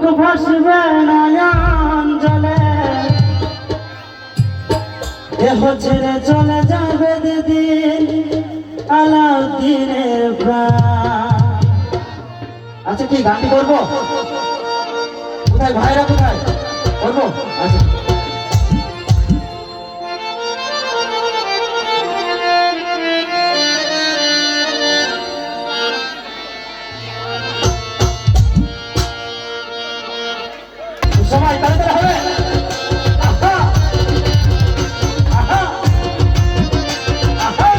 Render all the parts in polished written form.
বুক ভাসবে নয়ন জলে, দেহ ছেড়ে চলে যাবে দিদিন আলাউদ্দিনের প্রাণ। আচ্ছা কি গানটি করবো? কোথায় ভাইরা কোথায় করবো? আচ্ছা সবাই তাড়াতাড়ি হবে। আহা আহা আহা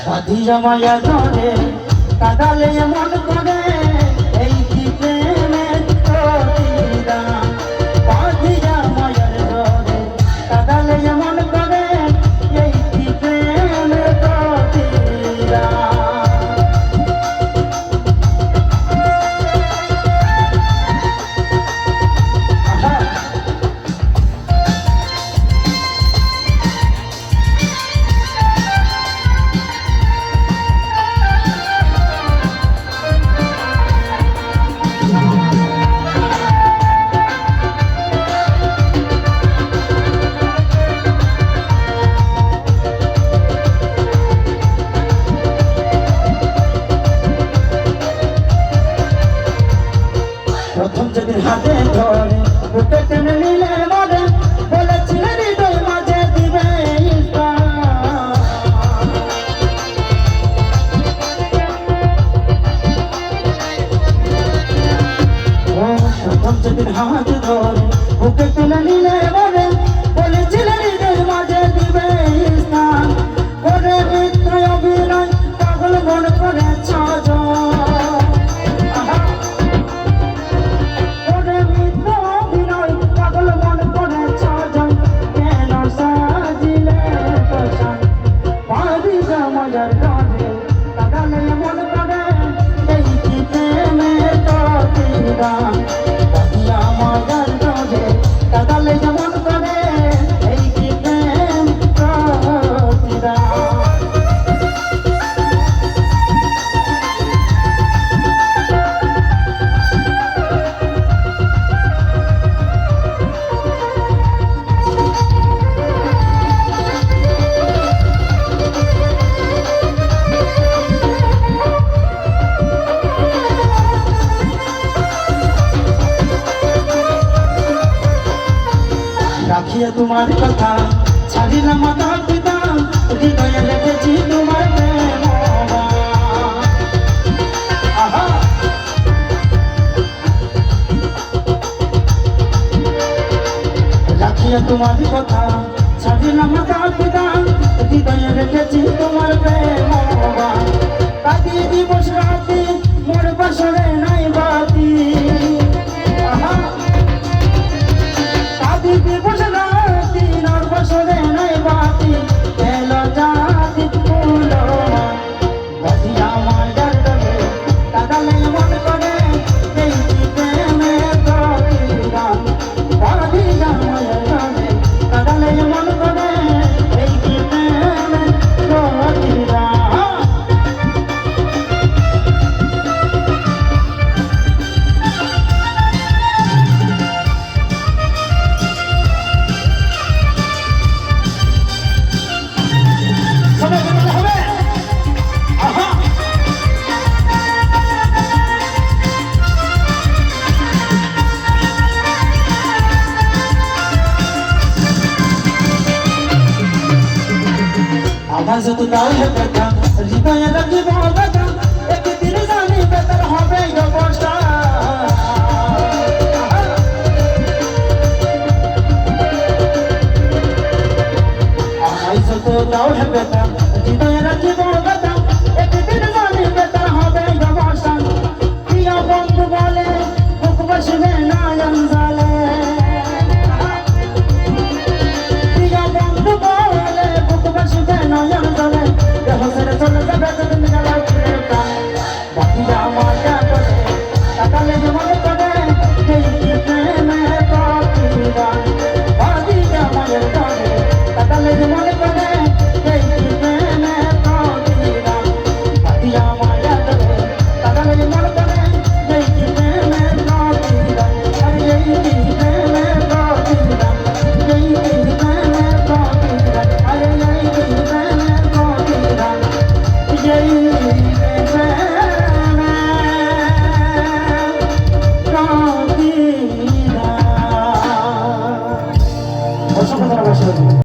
বাঁধিয়া মায়া ধরে কাঁদালে মন করে এই কি প্রেমের প্রতিদান। বাঁধিয়া মায়ার ধরে কাঁদালে মন করে এই কি প্রেমের প্রতিদান। প্রথম যেদিন হাতে ধরে বুকে টেনে নিলে মনে বলেছিলে হৃদয় মাঝে দিবে প্রথম যেদিন হাতে ধরে বুকে টেনে নিলে মনে বলেছিলে হৃদয় মাঝে দিবে স্থান। করে মিত্র অভিনয় পাগল মন করে ছজন। রাখিয়া তোমার কথা ছাড়িলাম মাতা পিতা, হৃদয়ে রেখেছি তোমার প্রেম। আহা রাখিয়া তোমার কথা ছাড়িলাম মাতা পিতা, হৃদয়ে রেখেছি তোমার প্রেম। কাঁদিয়ে দিবস রাতি মোর বাসরে নাই বাতি। আহা কাঁদিয়ে দিবস রাতি মোর বাসরে নাই বাতি। এলো জাতি ফুল বাঁধিয়া মায়ার ডোরে কাঁদালে মন করে এই কি প্রেমের প্রতিদান। বাঁধিয়া মায়ার ডোরে কাঁদালে মন করে এই কি প্রেমের প্রতিদান। আওয়াজ তো দাও হে বেটা হৃদয়ে রাখিব বেটা, একদিন জানি বেটার হবে অবস্থা। আওয়াজ তো দাও হে বেটা হৃদয়ে রাখিব